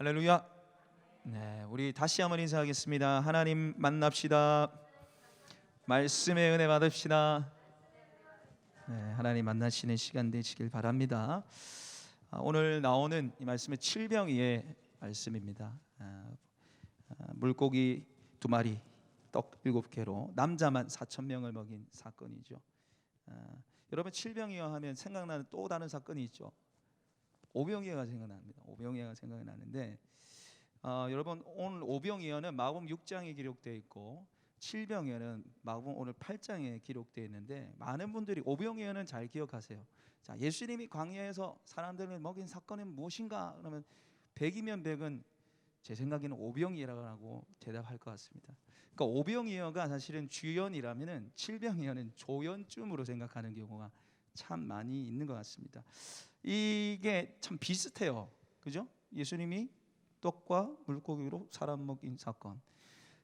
할렐루야. 네, 우리 다시 한번 인사하겠습니다. 하나님 만납시다. 말씀의 은혜 받읍시다. 네, 하나님 만나시는 시간 되시길 바랍니다. 오늘 나오는 이 말씀은 칠병이의 말씀입니다. 물고기 2마리, 떡 7개로 남자만 4,000명을 먹인 사건이죠. 여러분 칠병이어 하면 생각나는 또 다른 사건이 있죠. 오병이어가 생각납니다. 오병이어가 생각이 나는데 여러분 오늘 오병이어는 마가복음 6장에 기록되어 있고 칠병이어는 마가복음 오늘 8장에 기록되어 있는데 많은 분들이 오병이어는 잘 기억하세요. 자, 예수님이 광야에서 사람들을 먹인 사건은 무엇인가? 그러면 100이면 100은 제 생각에는 오병이어라고 대답할 것 같습니다. 그러니까 오병이어가 사실은 주연이라면은 칠병이어는 조연쯤으로 생각하는 경우가 참 많이 있는 것 같습니다. 이게 참 비슷해요. 그죠? 예수님이 떡과 물고기로 사람 먹인 사건.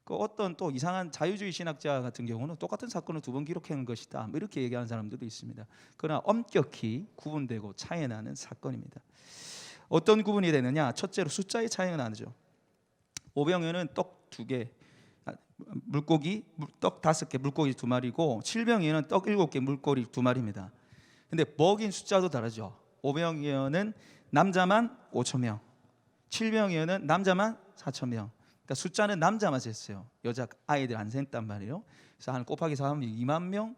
그 어떤 또 이상한 자유주의 신학자 같은 경우는 똑같은 사건을 2번 기록한 것이다, 이렇게 얘기하는 사람들도 있습니다. 그러나 엄격히 구분되고 차이 나는 사건입니다. 어떤 구분이 되느냐? 첫째로 숫자의 차이가 나죠. 오병이어는 떡 2개, 물고기 떡 5개, 물고기 2마리고 칠병이어는 떡 7개, 물고기 2마리입니다. 근데 먹인 숫자도 다르죠. 오병이어는 남자만 5,000명, 칠병이어는 남자만 4,000명. 그러니까 숫자는 남자만 셌어요. 여자 아이들 안 셌단 말이에요. 그래서 한 곱하기 4하면 2만 명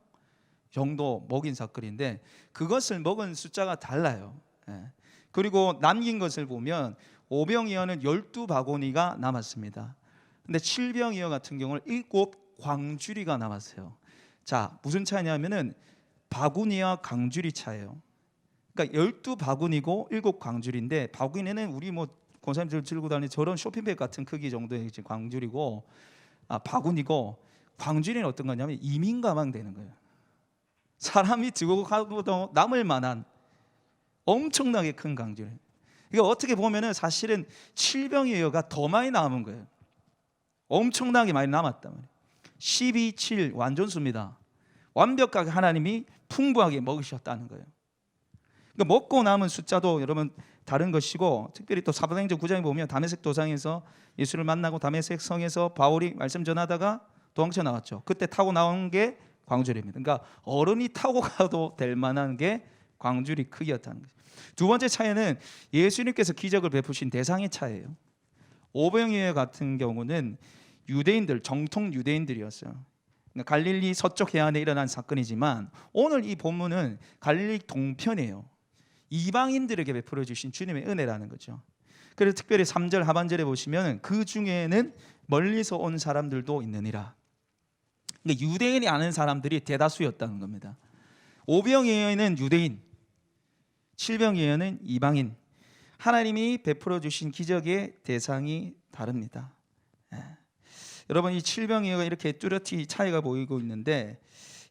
정도 먹인 사건인데 그것을 먹은 숫자가 달라요. 그리고 남긴 것을 보면 오병이어는 12바구니가 남았습니다. 근데 칠병이어 같은 경우는 7광주리가 남았어요. 자, 무슨 차이냐면은 바구니와 광주리 차예요. 그러니까 12바구니고 7광주리인데 바구니는 우리 권사님들 들고 다니는 저런 쇼핑백 같은 크기 정도의 광주리고, 바구니고 광주리는 어떤 거냐면 이민 가방 되는 거예요. 사람이 들고 가도 남을 만한 엄청나게 큰 광주리. 이게 어떻게 보면은 사실은 칠병이어가 더 많이 남은 거예요. 엄청나게 많이 남았단 말이에요. 12, 7 완전수입니다. 완벽하게 하나님이 풍부하게 먹으셨다는 거예요. 그러니까 먹고 남은 숫자도 여러분 다른 것이고, 특별히 또 사도행전 9장에 보면 다메섹 도상에서 예수를 만나고 다메섹 성에서 바울이 말씀 전하다가 도망쳐 나왔죠. 그때 타고 나온 게 광주리입니다. 그러니까 어른이 타고 가도 될 만한 게 광주리 크기였다는 거죠. 두 번째 차이는 예수님께서 기적을 베푸신 대상의 차이예요. 오병이어 같은 경우는 유대인들, 정통 유대인들이었어요. 그러니까 갈릴리 서쪽 해안에 일어난 사건이지만 오늘 이 본문은 갈릴리 동편이에요. 이방인들에게 베풀어 주신 주님의 은혜라는 거죠. 그래서 특별히 3절 하반절에 보시면 그 중에는 멀리서 온 사람들도 있느니라. 그러니까 유대인이 아는 사람들이 대다수였다는 겁니다. 오병이어는 유대인, 칠병이어는 이방인. 하나님이 베풀어 주신 기적의 대상이 다릅니다. 여러분 이 칠병이어가 이렇게 뚜렷이 차이가 보이고 있는데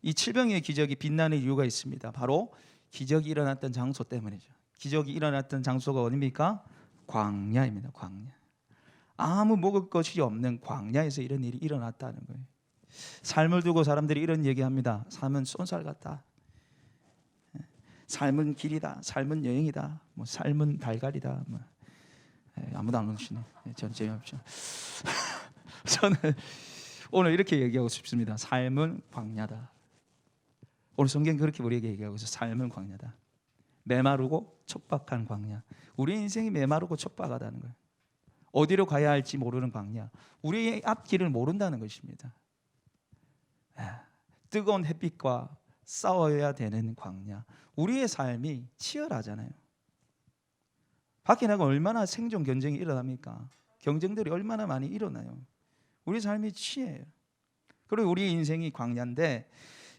이 칠병이어 기적이 빛나는 이유가 있습니다. 바로 기적이 일어났던 장소 때문이죠. 기적이 일어났던 장소가 어디입니까? 광야입니다. 광야. 아무 먹을 것이 없는 광야에서 이런 일이 일어났다는 거예요. 삶을 두고 사람들이 이런 얘기합니다. 삶은 쏜살 같다. 삶은 길이다. 삶은 여행이다. 삶은 달걀이다. 아무도 안 오시네. 전 재미없죠. 저는 오늘 이렇게 얘기하고 싶습니다. 삶은 광야다. 오늘 성경이 그렇게 우리에게 얘기하고 있어요. 삶은 광야다. 메마르고 촉박한 광야. 우리 인생이 메마르고 촉박하다는 거예요. 어디로 가야 할지 모르는 광야. 우리의 앞길을 모른다는 것입니다. 뜨거운 햇빛과 싸워야 되는 광야. 우리의 삶이 치열하잖아요. 밖에 나가면 얼마나 생존 경쟁이 일어납니까? 경쟁들이 얼마나 많이 일어나요. 우리 삶이 치해요. 그리고 우리 인생이 광야인데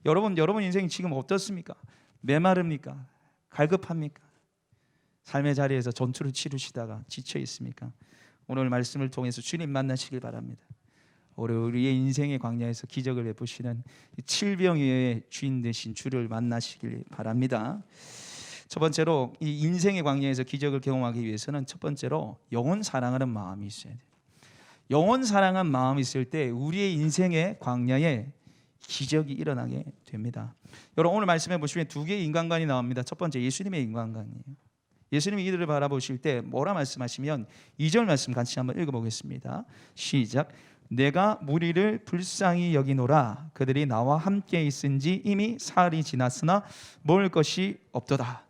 여러분 인생이 지금 어떻습니까? 메마릅니까? 갈급합니까? 삶의 자리에서 전투를 치르시다가 지쳐 있습니까? 오늘 말씀을 통해서 주님 만나시길 바랍니다. 우리의 인생의 광야에서 기적을 베푸시는 칠병이어의 주인 되신 주를 만나시길 바랍니다. 첫 번째로 이 인생의 광야에서 기적을 경험하기 위해서는 첫 번째로 영원 사랑하는 마음이 있어야 돼요. 영원 사랑한 마음이 있을 때 우리의 인생의 광야에 기적이 일어나게 됩니다. 여러분 오늘 말씀해 보시면 2개의 인간관이 나옵니다. 첫 번째 예수님의 인간관이에요. 예수님이 이들을 바라보실 때 뭐라 말씀하시면 2절 말씀 같이 한번 읽어보겠습니다. 시작. 내가 무리를 불쌍히 여기노라. 그들이 나와 함께 있은지 이미 사흘이 지났으나 먹을 것이 없도다.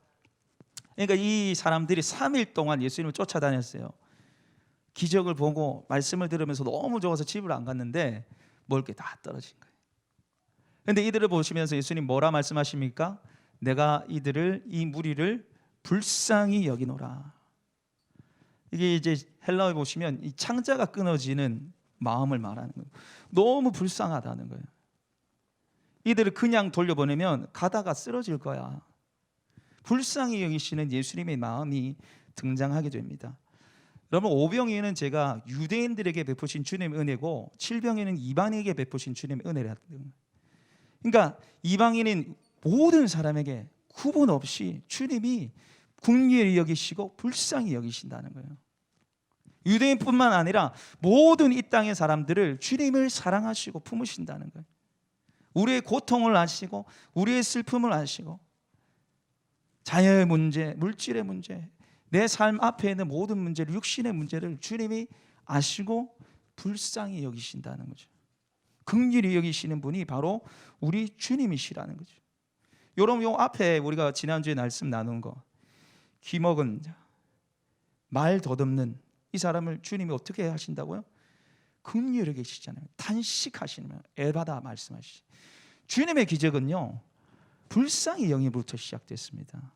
그러니까 이 사람들이 3일 동안 예수님을 쫓아다녔어요. 기적을 보고 말씀을 들으면서 너무 좋아서 집을 안 갔는데 먹을 게 다 떨어진 거예요. 그런데 이들을 보시면서 예수님 뭐라 말씀하십니까? 내가 이 무리를 불쌍히 여기노라. 이게 이제 헬라어에 보시면 이 창자가 끊어지는 마음을 말하는 거예요. 너무 불쌍하다는 거예요. 이들을 그냥 돌려보내면 가다가 쓰러질 거야. 불쌍히 여기시는 예수님의 마음이 등장하게 됩니다. 여러분, 오병이어는 제가 유대인들에게 베푸신 주님의 은혜고, 칠병이어는 이방인에게 베푸신 주님의 은혜를 하거든요. 그러니까 이방인인 모든 사람에게 구분 없이 주님이 긍휼히 여기시고 불쌍히 여기신다는 거예요. 유대인뿐만 아니라 모든 이 땅의 사람들을 주님을 사랑하시고 품으신다는 거예요. 우리의 고통을 아시고 우리의 슬픔을 아시고 자녀의 문제, 물질의 문제, 내 삶 앞에 있는 모든 문제를, 육신의 문제를 주님이 아시고 불쌍히 여기신다는 거죠. 긍휼히 여기시는 분이 바로 우리 주님이시라는 거죠. 여러분, 요 앞에 우리가 지난주에 말씀 나눈 거, 귀먹은 자, 말 더듬는 이 사람을 주님이 어떻게 하신다고요? 긍휼히 계시잖아요. 탄식하시면 에바다 말씀하시죠. 주님의 기적은요, 불쌍히 여김으로부터 시작됐습니다.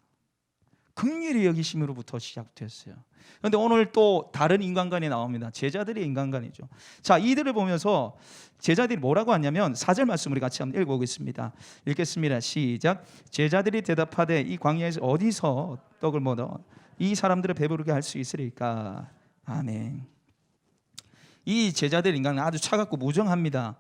긍휼히 여기심으로부터 시작됐어요. 그런데 오늘 또 다른 인간관이 나옵니다. 제자들의 인간관이죠. 자, 이들을 보면서 제자들이 뭐라고 하냐면 4절 말씀 우리 같이 한번 읽어보겠습니다. 읽겠습니다. 시작. 제자들이 대답하되 이 광야에서 어디서 떡을 먹어 이 사람들을 배부르게 할 수 있으리까? 아멘. 이 제자들 인간은 아주 차갑고 무정합니다.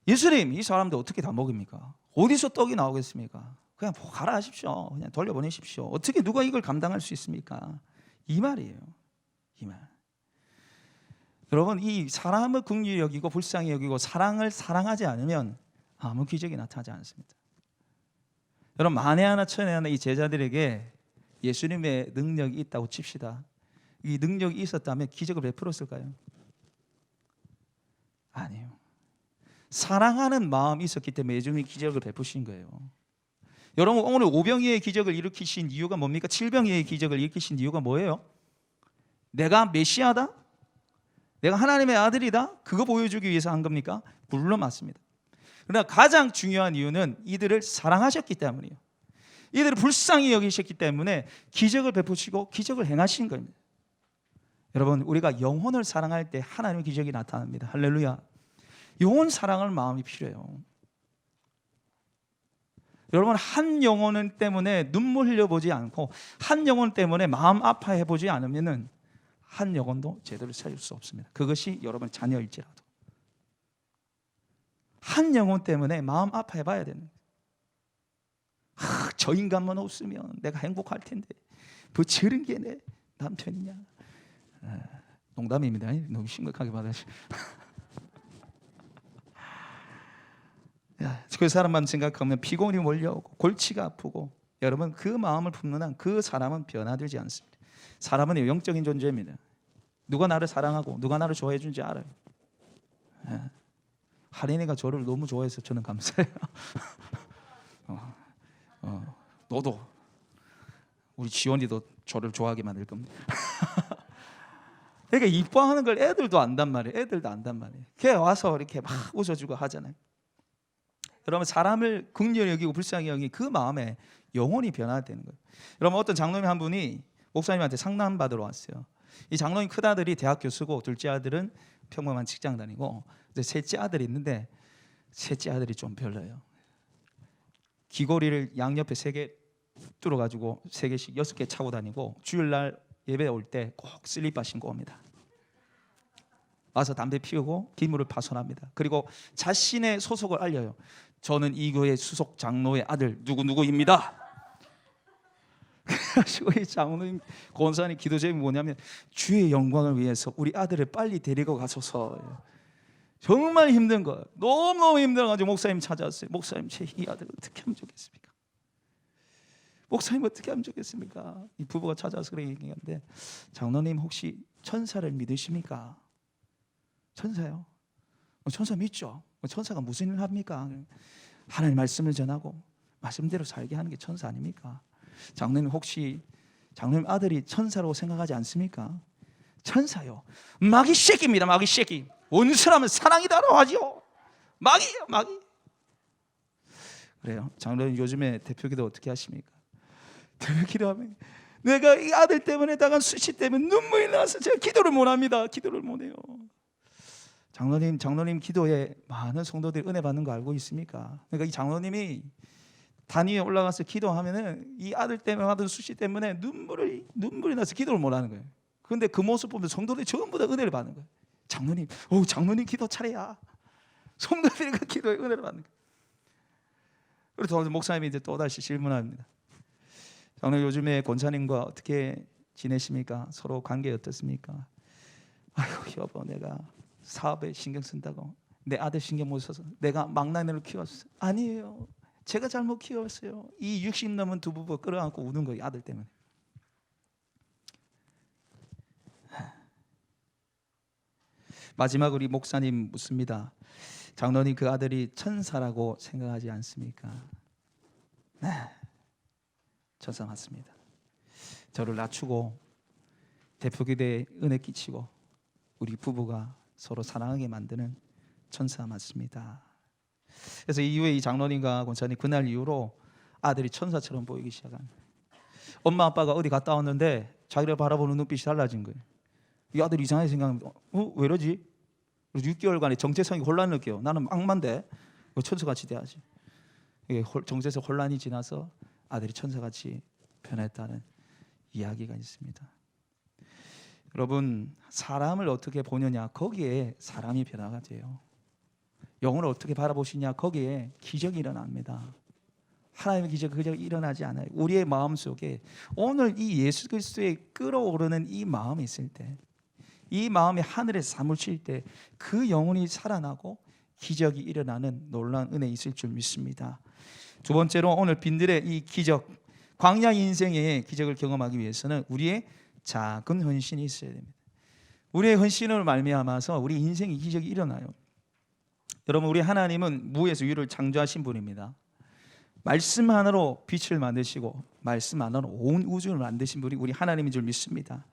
예수님, 이 사람들 어떻게 다 먹입니까? 어디서 떡이 나오겠습니까? 그냥 가라 하십시오. 그냥 돌려보내십시오. 어떻게 누가 이걸 감당할 수 있습니까? 이 말이에요. 이 말. 여러분, 이 사람을 긍휼히 여기고 불쌍히 여기고 사랑을 사랑하지 않으면 아무 기적이 나타나지 않습니다. 여러분, 만에 하나 천에 하나 이 제자들에게 예수님의 능력이 있다고 칩시다. 이 능력이 있었다면 기적을 베풀었을까요? 아니에요. 사랑하는 마음이 있었기 때문에 예수님이 기적을 베푸신 거예요. 여러분, 오늘 오병이어의 기적을 일으키신 이유가 뭡니까? 칠병이어의 기적을 일으키신 이유가 뭐예요? 내가 메시아다? 내가 하나님의 아들이다? 그거 보여주기 위해서 한 겁니까? 물론 맞습니다. 그러나 가장 중요한 이유는 이들을 사랑하셨기 때문이에요. 이들을 불쌍히 여기셨기 때문에 기적을 베푸시고 기적을 행하신 겁니다. 여러분, 우리가 영혼을 사랑할 때 하나님의 기적이 나타납니다. 할렐루야. 영혼 사랑할 마음이 필요해요. 여러분, 한 영혼 때문에 눈물 흘려보지 않고 한 영혼 때문에 마음 아파해보지 않으면 한 영혼도 제대로 살릴 수 없습니다. 그것이 여러분 자녀일지라도 한 영혼 때문에 마음 아파해봐야 되는 거예요. 저 인간만 없으면 내가 행복할 텐데 뭐 저런 게 내 남편이냐. 농담입니다. 너무 심각하게 받아주시고 그 사람만 생각하면 피곤이 몰려오고 골치가 아프고, 여러분, 그 마음을 품는 한 그 사람은 변화되지 않습니다. 사람은 영적인 존재입니다. 누가 나를 사랑하고 누가 나를 좋아해 준지 알아요. 하린이가 저를 너무 좋아해서 저는 감사해요. 너도, 우리 지원이도 저를 좋아하게 만들 겁니다. 그러니까 이뻐하는 걸 애들도 안단 말이에요. 애들도 안단 말이에요. 걔 와서 이렇게 막 웃어주고 하잖아요. 여러분, 사람을 긍휼히 여기고 불쌍히 여기 그 마음에 영혼이 변화되는 거예요. 여러분, 어떤 장로님 한 분이 목사님한테 상담 받으러 왔어요. 이 장로님 큰 아들이 대학 교수고 둘째 아들은 평범한 직장 다니고 이제 셋째 아들이 있는데 셋째 아들이 좀 별로예요. 귀걸이를 양옆에 3개 뚫어가지고 3개씩 6개 차고 다니고 주일날 예배 올 때 꼭 슬리퍼 신고 옵니다. 와서 담배 피우고 기물을 파손합니다. 그리고 자신의 소속을 알려요. 저는 이 교회 수석 장로의 아들 누구누구입니다. 그래가지고 이 장로님 권사님 기도 제목이 뭐냐면 주의 영광을 위해서 우리 아들을 빨리 데리고 가소서. 정말 힘든 거예요. 너무너무 힘들어가지고 목사님 찾아왔어요. 목사님, 제 이 아들 어떻게 하면 좋겠습니까? 목사님 어떻게 하면 좋겠습니까? 이 부부가 찾아와서 그렇게 얘기하는데, 장로님 혹시 천사를 믿으십니까? 천사요? 천사 믿죠. 천사가 무슨 일을 합니까? 하나님 말씀을 전하고 말씀대로 살게 하는 게 천사 아닙니까? 장로님 혹시 장로님 아들이 천사라고 생각하지 않습니까? 천사요. 마귀 새끼입니다. 마귀 새끼. 원수라면 사랑이다라고 하죠. 마귀예요, 마귀. 그래요. 장로님 요즘에 대표기도 어떻게 하십니까? 대표기도하면 내가 이 아들 때문에 당한 수치 때문에 눈물이 나서 제가 기도를 못합니다. 기도를 못해요. 장로님 기도에 많은 성도들이 은혜 받는 거 알고 있습니까? 그러니까 이 장로님이 단위에 올라가서 기도하면은 이 아들 때문에 받은 수치 때문에 눈물이 나서 기도를 못하는 거예요. 그런데 그 모습 보면 성도들이 전부 다 은혜를 받는 거예요. 장로님 기도 차례야. 성도들이 그 기도에 은혜를 받는 거예요. 그래서 목사님이 이제 또 다시 질문합니다. 장로님 요즘에 권사님과 어떻게 지내십니까? 서로 관계 어떻습니까? 아이고 여보, 내가 사업에 신경 쓴다고 내 아들 신경 못 써서 내가 막내를 키웠어요. 아니에요. 제가 잘못 키웠어요. 이 60 넘은 두 부부 끌어안고 우는 거예요. 아들 때문에. 마지막으로 우리 목사님 묻습니다. 장로님 그 아들이 천사라고 생각하지 않습니까? 네, 천사 맞습니다. 저를 낮추고 대표기대에 은혜 끼치고 우리 부부가 서로 사랑하게 만드는 천사 맞습니다. 그래서 이후에 이 장로님과 권사님 그날 이후로 아들이 천사처럼 보이기 시작합니다. 엄마 아빠가 어디 갔다 왔는데 자기를 바라보는 눈빛이 달라진 거예요. 이 아들이 이상하게 생각합니다. 왜 이러지? 6개월간의 정체성이 혼란을 느껴요. 나는 악마인데 천사같이 돼야지. 정체성 혼란이 지나서 아들이 천사같이 변했다는 이야기가 있습니다. 여러분, 사람을 어떻게 보느냐, 거기에 사람이 변화가 돼요. 영혼을 어떻게 바라보시냐, 거기에 기적이 일어납니다. 하나님의 기적이 일어나지 않아요. 우리의 마음속에 오늘 이 예수 그리스도의 끓어오르는 이 마음이 있을 때, 이 마음이 하늘에 사무칠 때 그 영혼이 살아나고 기적이 일어나는 놀라운 은혜 있을 줄 믿습니다. 두 번째로 오늘 빈들의 이 기적, 광야 인생의 기적을 경험하기 위해서는 우리의 작은 헌신이 있어야 됩니다. 우리의 헌신을 말미암아서 우리 인생의 기적이 일어나요. 여러분, 우리 하나님은 무에서 유를 창조하신 분입니다. 말씀 하나로 빛을 만드시고 말씀 하나로 온 우주를 만드신 분이 우리 하나님인 줄 믿습니다.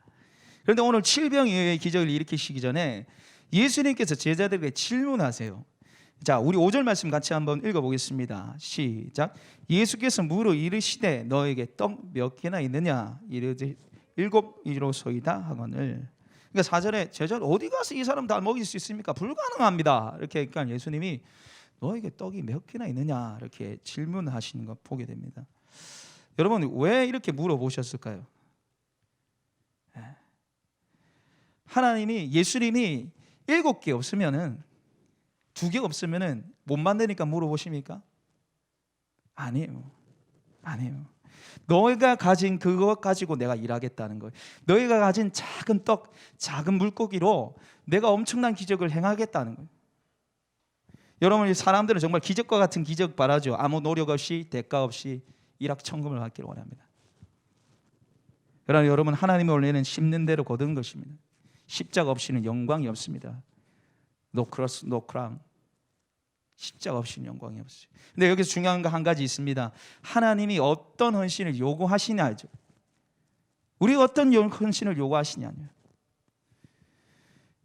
그런데 오늘 칠병이의 기적을 일으키시기 전에 예수님께서 제자들에게 질문하세요. 자, 우리 5절 말씀 같이 한번 읽어보겠습니다. 시작. 예수께서 물어 이르시되 너에게 떡 몇 개나 있느냐? 이르되 7이로소이다 하거늘. 그러니까 4절에 제자들 어디 가서 이 사람 다 먹일 수 있습니까? 불가능합니다. 이렇게 그러니까 예수님이 너에게 떡이 몇 개나 있느냐 이렇게 질문하시는 거 보게 됩니다. 여러분, 왜 이렇게 물어보셨을까요? 하나님이 예수님이 7개 없으면은 2개 없으면은 못 만드니까 물어보십니까? 아니에요. 너희가 가진 그것 가지고 내가 일하겠다는 거예요. 너희가 가진 작은 떡, 작은 물고기로 내가 엄청난 기적을 행하겠다는 거예요. 여러분, 사람들은 정말 기적과 같은 기적 바라죠. 아무 노력 없이 대가 없이 일확천금을 받기를 원합니다. 그러나 여러분, 하나님의 원리는 심는 대로 거두는 것입니다. 십자가 없이는 영광이 없습니다. No cross, no crown. 십자가 없이는 영광이 없어요. 근데 여기서 중요한 거 한 가지 있습니다. 하나님이 어떤 헌신을 요구하시냐죠. 우리가 어떤 헌신을 요구하시냐요.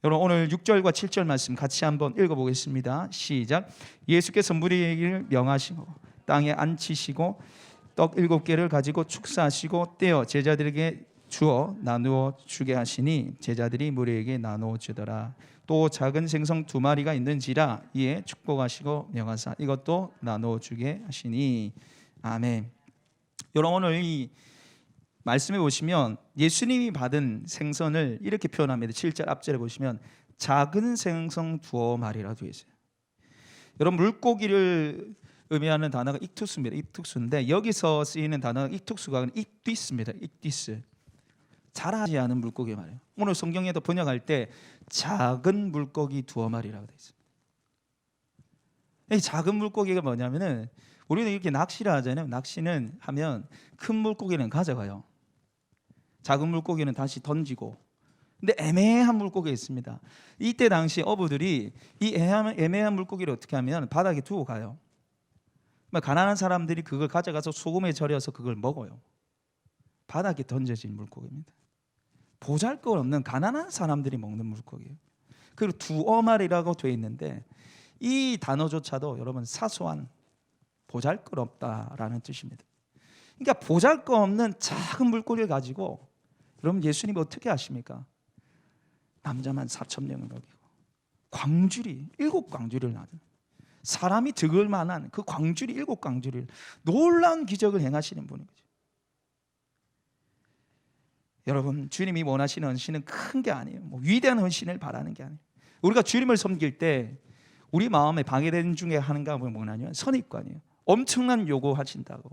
여러분, 오늘 6절과 7절 말씀 같이 한번 읽어보겠습니다. 시작. 예수께서 무리에게 명하시고 땅에 앉히시고 떡 7개를 가지고 축사하시고 떼어 제자들에게 주어 나누어 주게 하시니 제자들이 무리에게 나누어 주더라. 또 작은 생선 2마리가 있는지라 이에 축복하시고 명하사 이것도 나누어 주게 하시니. 아멘. 여러분, 오늘 이 말씀해 보시면 예수님이 받은 생선을 이렇게 표현합니다. 7절 앞절에 보시면 작은 생선 2마리라 되어 있어요. 여러분, 물고기를 의미하는 단어가 익투스입니다. 익투스인데 여기서 쓰이는 단어가 익투스가 아니라 익디스입니다. 익디스. 자라지 않은 물고기 말이에요. 오늘 성경에도 번역할 때 작은 물고기 2마리라고 되어 있습니다. 이 작은 물고기가 뭐냐면은 우리는 이렇게 낚시를 하잖아요. 낚시는 하면 큰 물고기는 가져가요. 작은 물고기는 다시 던지고. 근데 애매한 물고기가 있습니다. 이때 당시 어부들이 이 애매한 물고기를 어떻게 하면 바닥에 두고 가요. 가난한 사람들이 그걸 가져가서 소금에 절여서 그걸 먹어요. 바닥에 던져진 물고기입니다. 보잘것없는 가난한 사람들이 먹는 물고기예요. 그리고 두어말이라고 되어 있는데 이 단어조차도 여러분 사소한 보잘것없다라는 뜻입니다. 그러니까 보잘것없는 작은 물고기를 가지고 여러분 예수님이 어떻게 하십니까? 남자만 4,000명을 먹이고 광주리 7광주리를 나는 사람이 들을 만한 그 광주리 7광주리를 놀라운 기적을 행하시는 분인 거죠. 여러분 주님이 원하시는 헌신은 큰 게 아니에요. 위대한 헌신을 바라는 게 아니에요. 우리가 주님을 섬길 때 우리 마음에 방해되는 중에 하는가 보면 뭐냐면 선입관이에요. 엄청난 요구하신다고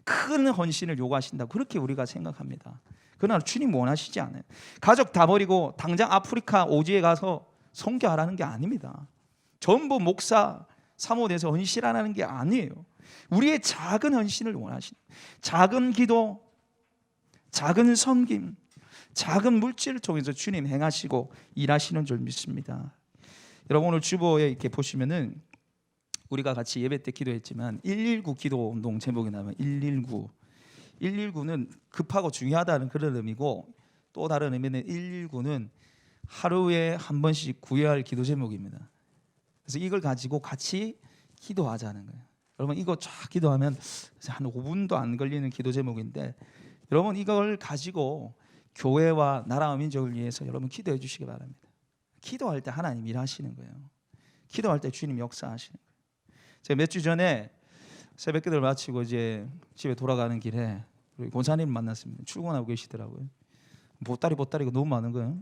큰 헌신을 요구하신다고 그렇게 우리가 생각합니다. 그러나 주님 원하시지 않아요. 가족 다 버리고 당장 아프리카 오지에 가서 선교하라는 게 아닙니다. 전부 목사 사모돼서 헌신하라는 게 아니에요. 우리의 작은 헌신을 원하시는 작은 기도, 작은 섬김, 작은 물질을 통해서 주님 행하시고 일하시는 줄 믿습니다. 여러분 오늘 주보에 이렇게 보시면은 우리가 같이 예배 때 기도했지만 119 기도 운동 제목이 나오면 119는 급하고 중요하다는 그런 의미고 또 다른 의미는 119는 하루에 한 번씩 구해야 할 기도 제목입니다. 그래서 이걸 가지고 같이 기도하자는 거예요. 여러분 이거 쫙 기도하면 한 5분도 안 걸리는 기도 제목인데 여러분 이걸 가지고 교회와 나라와 민족을 위해서 여러분 기도해 주시기 바랍니다. 기도할 때 하나님 일하시는 거예요. 기도할 때 주님 역사하시는 거예요. 제가 몇 주 전에 새벽기도를 마치고 이제 집에 돌아가는 길에 우리 권사님 만났습니다. 출근하고 계시더라고요. 보따리가 너무 많은 거예요.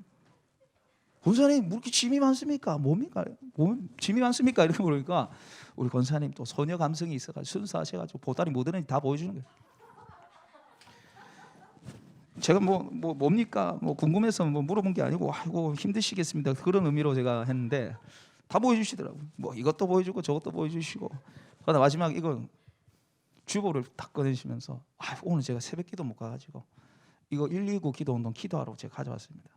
권사님 뭐 이렇게 짐이 많습니까? 뭡니까? 짐이 많습니까? 이렇게 물으니까 우리 권사님 또 소녀 감성이 있어가지고 순수하셔가지고 보따리 뭐 드는지 다 보여주는 거예요. 제가 뭡니까? 궁금해서 물어본 게 아니고 아이고 힘드시겠습니다. 그런 의미로 제가 했는데 다 보여주시더라고요. 이것도 보여주고 저것도 보여주시고 그러다 마지막 이거 주보를 딱 꺼내시면서 오늘 제가 새벽기도 못 가가지고 이거 119 기도운동 기도하러 제가 가져왔습니다.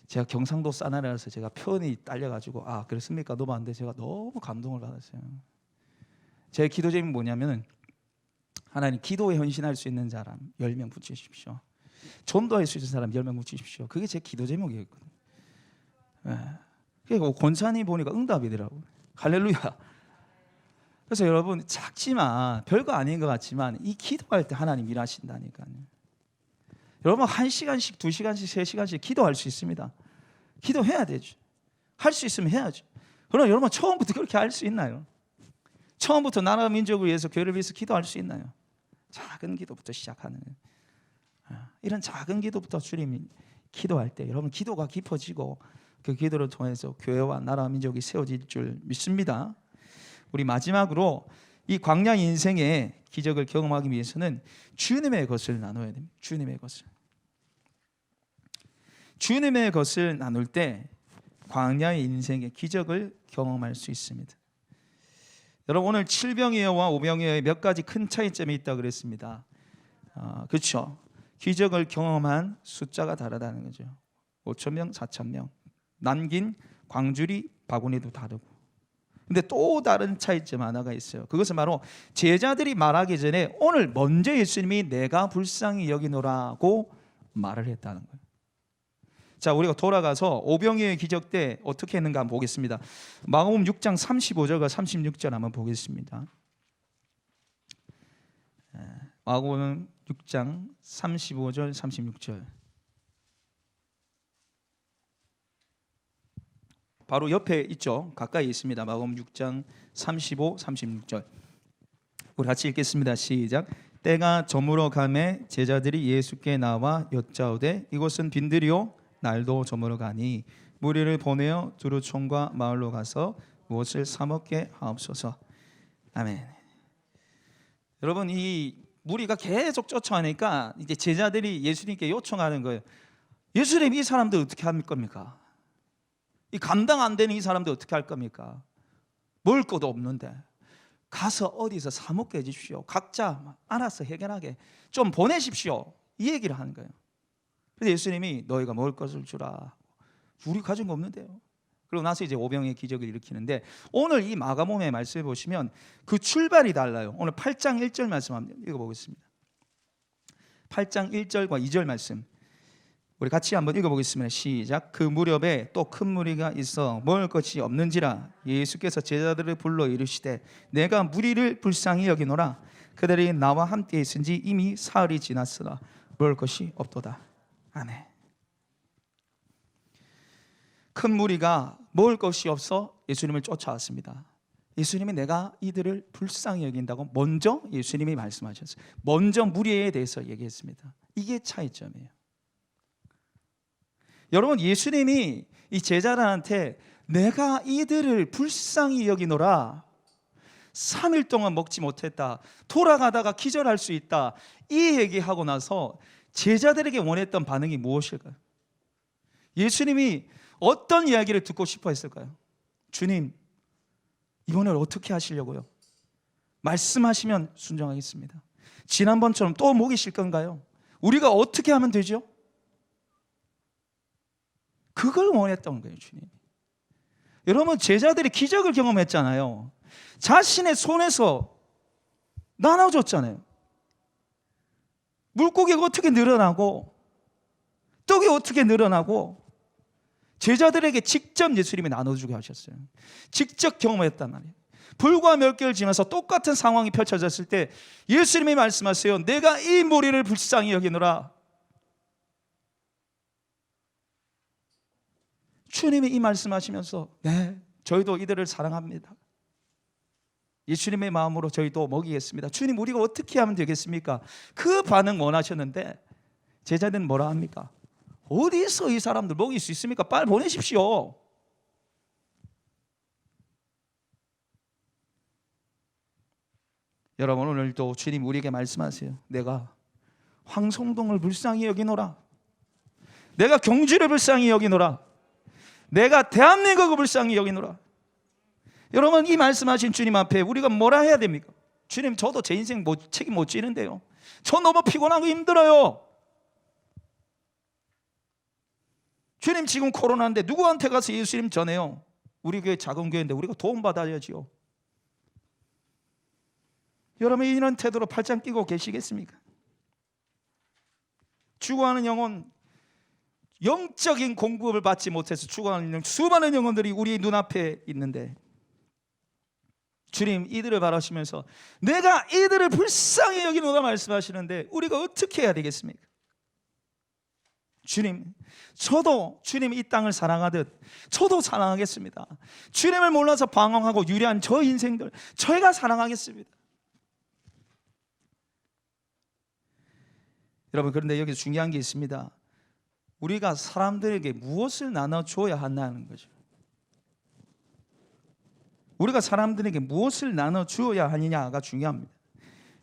제가 경상도 사나이라서 제가 표현이 딸려가지고 그렇습니까? 너무 안 돼. 제가 너무 감동을 받았어요. 제 기도 제목이 뭐냐면 하나님 기도에 헌신할 수 있는 사람 10명 붙이십시오. 전도할 수 있는 사람 10명 붙이십시오. 그게 제 기도 제목이었거든요. 그러니까 권사님 보니까 응답이더라고요. 할렐루야. 그래서 여러분 작지만 별거 아닌 것 같지만 이 기도할 때 하나님 일하신다니까요. 여러분 1시간씩 2시간씩 3시간씩 기도할 수 있습니다. 기도해야 되죠. 할 수 있으면 해야죠. 그러나 여러분 처음부터 그렇게 할 수 있나요? 처음부터 나라 민족을 위해서 교회를 위해서 기도할 수 있나요? 작은 기도부터 시작하는 이런 작은 기도부터 주님이 기도할 때 여러분 기도가 깊어지고 그 기도를 통해서 교회와 나라 민족이 세워질 줄 믿습니다. 우리 마지막으로 이 광야 인생의 기적을 경험하기 위해서는 주님의 것을 나눠야 됩니다. 주님의 것을 나눌 때 광야의 인생의 기적을 경험할 수 있습니다. 여러분 오늘 7병이어와 5병이어의 몇 가지 큰 차이점이 있다고 그랬습니다. 그렇죠. 기적을 경험한 숫자가 다르다는 거죠. 5,000명, 4,000명. 남긴 광주리, 바구니도 다르고. 근데 또 다른 차이점 하나가 있어요. 그것은 바로 제자들이 말하기 전에 오늘 먼저 예수님이 내가 불쌍히 여기노라고 말을 했다는 거예요. 자, 우리가 돌아가서 오병이어의 기적 때 어떻게 했는가 한번 보겠습니다. 마가복음 6장 35절과 36절 한번 보겠습니다. 마가복음 6장 35절 36절. 바로 옆에 있죠. 가까이 있습니다. 마가복음 6장 35, 36절. 우리 같이 읽겠습니다. 시작. 때가 저물어 가매 제자들이 예수께 나와 여짜오되 이곳은 빈들이요 날도 저물어 가니 무리를 보내어 두루촌과 마을로 가서 무엇을 사 먹게 하옵소서. 아멘. 여러분 이 무리가 계속 쫓아오니까 이제 제자들이 예수님께 요청하는 거예요. 예수님 이 사람들 어떻게 할 겁니까? 이 감당 안 되는 이 사람들 어떻게 할 겁니까? 먹을 것도 없는데 가서 어디서 사 먹게 해주십시오. 각자 알아서 해결하게 좀 보내십시오. 이 얘기를 하는 거예요. 그래서 예수님이 너희가 먹을 것을 주라. 우리 가진 거 없는데요. 그리고 나서 이제 오병의 기적을 일으키는데, 오늘 이 마가복음의 말씀에 보시면 그 출발이 달라요. 오늘 8장 1절 말씀 한번 읽어보겠습니다. 8장 1절과 2절 말씀 우리 같이 한번 읽어보겠습니다. 시작. 그 무렵에 또 큰 무리가 있어 먹을 것이 없는지라 예수께서 제자들을 불러 이르시되 내가 무리를 불쌍히 여기노라. 그들이 나와 함께 있은지 이미 사흘이 지났으나 먹을 것이 없도다. 아멘. 큰 무리가 먹을 것이 없어 예수님을 쫓아왔습니다. 예수님이 내가 이들을 불쌍히 여긴다고 먼저 예수님이 말씀하셨어요. 먼저 무리에 대해서 얘기했습니다. 이게 차이점이에요. 여러분, 예수님이 이 제자들한테 내가 이들을 불쌍히 여기노라, 3일 동안 먹지 못했다, 돌아가다가 기절할 수 있다, 이 얘기하고 나서 제자들에게 원했던 반응이 무엇일까요? 예수님이 어떤 이야기를 듣고 싶어 했을까요? 주님, 이번에 어떻게 하시려고요? 말씀하시면 순종하겠습니다. 지난번처럼 또 먹이실 건가요? 우리가 어떻게 하면 되죠? 그걸 원했던 거예요, 주님. 여러분, 제자들이 기적을 경험했잖아요. 자신의 손에서 나눠줬잖아요. 물고기가 어떻게 늘어나고 떡이 어떻게 늘어나고 제자들에게 직접 예수님이 나눠주게 하셨어요. 직접 경험했단 말이에요. 불과 몇 개월 지나서 똑같은 상황이 펼쳐졌을 때 예수님이 말씀하세요. 내가 이 무리를 불쌍히 여기노라. 주님이 이 말씀하시면서 네, 저희도 이들을 사랑합니다. 예수님의 마음으로 저희도 먹이겠습니다. 주님, 우리가 어떻게 하면 되겠습니까? 그 반응 원하셨는데 제자들은 뭐라 합니까? 어디서 이 사람들 먹일 수 있습니까? 빨리 보내십시오. 여러분, 오늘도 주님 우리에게 말씀하세요. 내가 황송동을 불쌍히 여기노라. 내가 경주를 불쌍히 여기노라. 내가 대한민국을 불쌍히 여기노라. 여러분, 이 말씀하신 주님 앞에 우리가 뭐라 해야 됩니까? 주님, 저도 제 인생 책임 못 지는데요. 저 너무 피곤하고 힘들어요. 주님, 지금 코로나인데 누구한테 가서 예수님 전해요? 우리 교회 작은 교회인데 우리가 도움받아야지요. 여러분, 이런 태도로 팔짱 끼고 계시겠습니까? 죽어가는 영혼, 영적인 공급을 받지 못해서 죽어가는 수많은 영혼들이 우리 눈앞에 있는데 주님, 이들을 바라시면서 내가 이들을 불쌍히 여기노라 말씀하시는데 우리가 어떻게 해야 되겠습니까? 주님, 저도 주님이 이 땅을 사랑하듯 저도 사랑하겠습니다. 주님을 몰라서 방황하고 유리한 저 인생들 저희가 사랑하겠습니다. 여러분, 그런데 여기서 중요한 게 있습니다. 우리가 사람들에게 무엇을 나눠줘야 한다는 거죠. 우리가 사람들에게 무엇을 나눠주어야 하느냐가 중요합니다.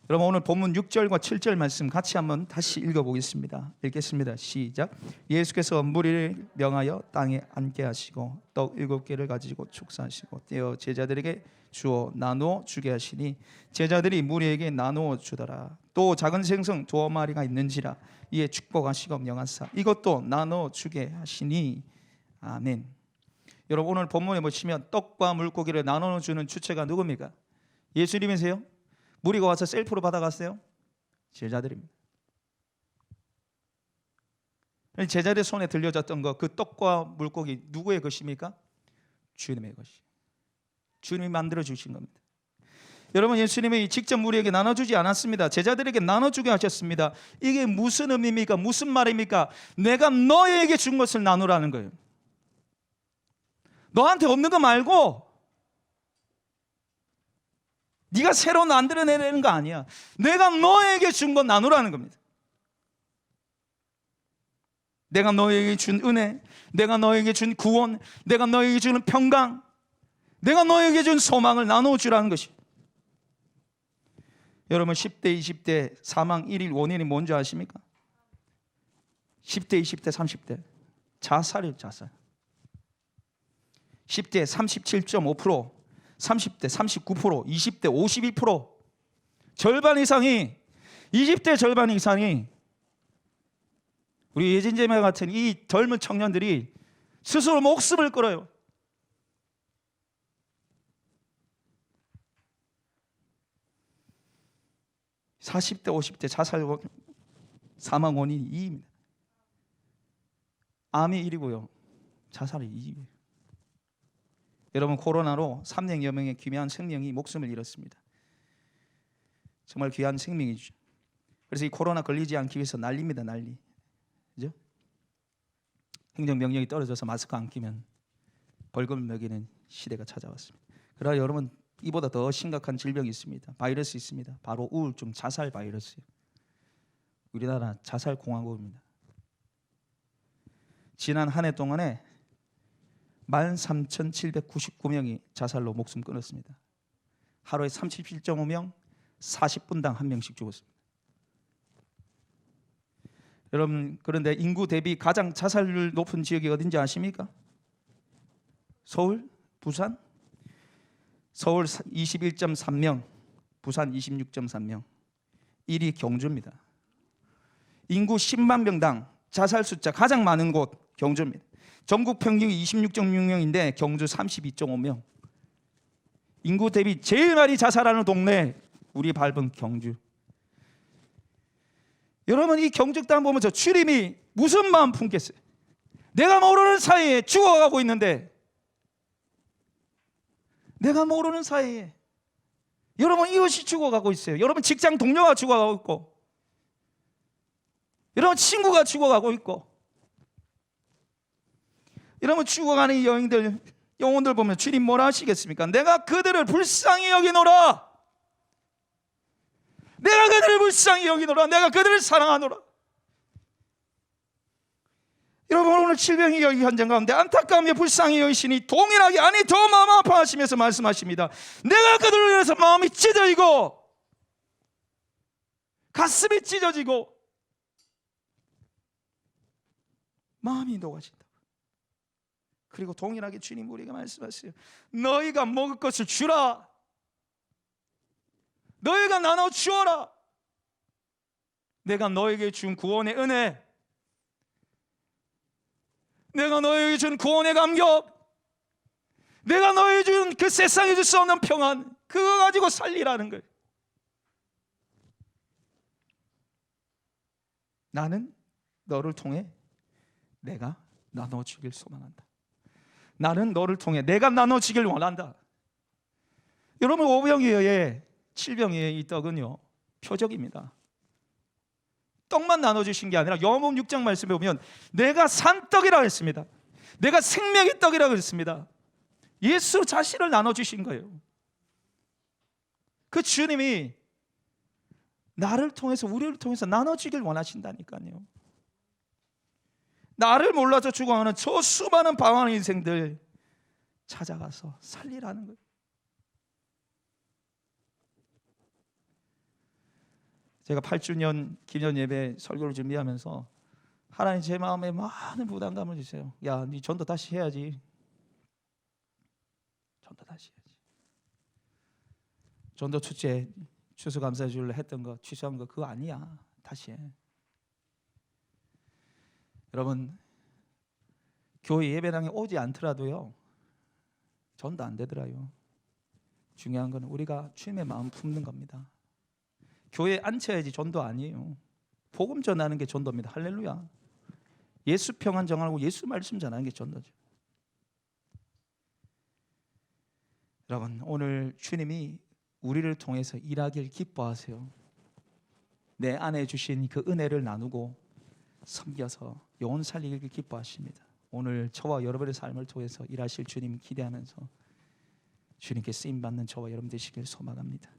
여러분, 오늘 본문 6절과 7절 말씀 같이 한번 다시 읽어보겠습니다. 읽겠습니다. 시작. 예수께서 무리를 명하여 땅에 앉게 하시고 떡 7개를 가지고 축사하시고 떼어 제자들에게 주어 나누어 주게 하시니 제자들이 무리에게 나누어 주더라. 또 작은 생선 2마리가 있는지라 이에 축복하시고 명하사 이것도 나누어 주게 하시니 아멘. 여러분, 오늘 본문에 보시면 떡과 물고기를 나눠 주는 주체가 누굽니까? 예수님이세요? 무리가 와서 셀프로 받아갔어요? 제자들입니다. 제자들 손에 들려졌던 거, 그 떡과 물고기 누구의 것입니까? 주님의 것이. 주님이 만들어 주신 겁니다. 여러분, 예수님이 직접 무리에게 나눠주지 않았습니다. 제자들에게 나눠주게 하셨습니다. 이게 무슨 의미입니까? 무슨 말입니까? 내가 너에게 준 것을 나누라는 거예요. 너한테 없는 거 말고 네가 새로 만들어내는 거 아니야. 내가 너에게 준 거 나누라는 겁니다. 내가 너에게 준 은혜, 내가 너에게 준 구원, 내가 너에게 주는 평강, 내가 너에게 준 소망을 나눠주라는 것이. 여러분, 10대, 20대 사망 1일 원인이 뭔지 아십니까? 10대, 20대, 30대 자살이에요. 자살. 10대 37.5%, 30대 39%, 20대 52%, 절반 이상이 20대 절반 이상이 우리 예진제매 같은 이 젊은 청년들이 스스로 목숨을 끊어요. (40대) (50대) 자살 사망 원인이 2위입니다. 암이 1위고요, 자살이 2위예요. 여러분, 코로나로 300여 명의 귀한 생명이 목숨을 잃었습니다. 정말 귀한 생명이죠. 그래서 이 코로나 걸리지 않기 위해서 난리입니다, 난리. 그죠? 행정명령이 떨어져서 마스크 안 끼면 벌금 매기는 시대가 찾아왔습니다. 그러나 여러분, 이보다 더 심각한 질병이 있습니다. 바이러스 있습니다. 바로 우울증, 자살 바이러스예요. 우리나라 자살 공화국입니다. 지난 한 해 동안에 13,799명이 자살로 목숨 끊었습니다. 하루에 37.5명, 40분당 1명씩 죽었습니다. 여러분, 그런데 인구 대비 가장 자살률 높은 지역이 어딘지 아십니까? 서울, 부산. 서울 21.3명, 부산 26.3명. 1위 경주입니다. 인구 10만 명당 자살 숫자 가장 많은 곳 경주입니다. 전국 평균이 26.6명인데 경주 32.5명. 인구 대비 제일 많이 자살하는 동네, 우리 밟은 경주. 여러분, 이 경주 땅 보면 저 추림이 무슨 마음 품겠어요? 내가 모르는 사이에 죽어가고 있는데, 내가 모르는 사이에 여러분 이웃이 죽어가고 있어요. 여러분 직장 동료가 죽어가고 있고, 여러분 친구가 죽어가고 있고, 여러분 죽어가는 이 영혼들 보면 주님 뭐라 하시겠습니까? 내가 그들을 불쌍히 여기노라. 내가 그들을 불쌍히 여기노라. 내가 그들을 사랑하노라. 여러분, 오늘 질병이 여기 현장 가운데 안타까움에 불쌍히 여기시니 동일하게, 아니 더 마음 아파하시면서 말씀하십니다. 내가 그들을 위해서 마음이 찢어지고 가슴이 찢어지고 마음이 녹아진다. 그리고 동일하게 주님 우리에게 말씀하세요. 너희가 먹을 것을 주라. 너희가 나눠 주어라. 내가 너에게 준 구원의 은혜, 내가 너에게 준 구원의 감격, 내가 너에게 준 그 세상에 줄 수 없는 평안, 그거 가지고 살리라는 거예요. 나는 너를 통해 내가 나눠주길 소망한다. 나는 너를 통해 내가 나눠주길 원한다. 여러분, 오병이어의 7병이의 이 떡은요, 표적입니다. 떡만 나눠주신 게 아니라 요한복음 6장 말씀에 보면 내가 산 떡이라고 했습니다. 내가 생명의 떡이라고 했습니다. 예수 자신을 나눠주신 거예요. 그 주님이 나를 통해서, 우리를 통해서 나눠주길 원하신다니까요. 나를 몰라서 죽어가는 저 수많은 방황의 인생들 찾아가서 살리라는 거예요. 제가 8주년 기념 예배 설교를 준비하면서 하나님 제 마음에 많은 부담감을 주세요. 야, 네 전도 다시 해야지. 전도 다시 해야지. 전도 축제 추수감사주일로 했던 거 취소한 거 그거 아니야. 다시 해. 여러분, 교회 예배당에 오지 않더라도요, 전도 안 되더라요. 중요한 건 우리가 주님의 마음 품는 겁니다. 교회에 앉혀야지 전도 아니에요. 복음 전하는 게 전도입니다. 할렐루야. 예수 평안 정하고 예수 말씀 전하는 게 전도죠. 여러분, 오늘 주님이 우리를 통해서 일하길 기뻐하세요. 내 안에 주신 그 은혜를 나누고 섬겨서 영혼 살리길 기뻐하십니다. 오늘 저와 여러분의 삶을 통해서 일하실 주님 기대하면서 주님께 쓰임받는 저와 여러분 되시길 소망합니다.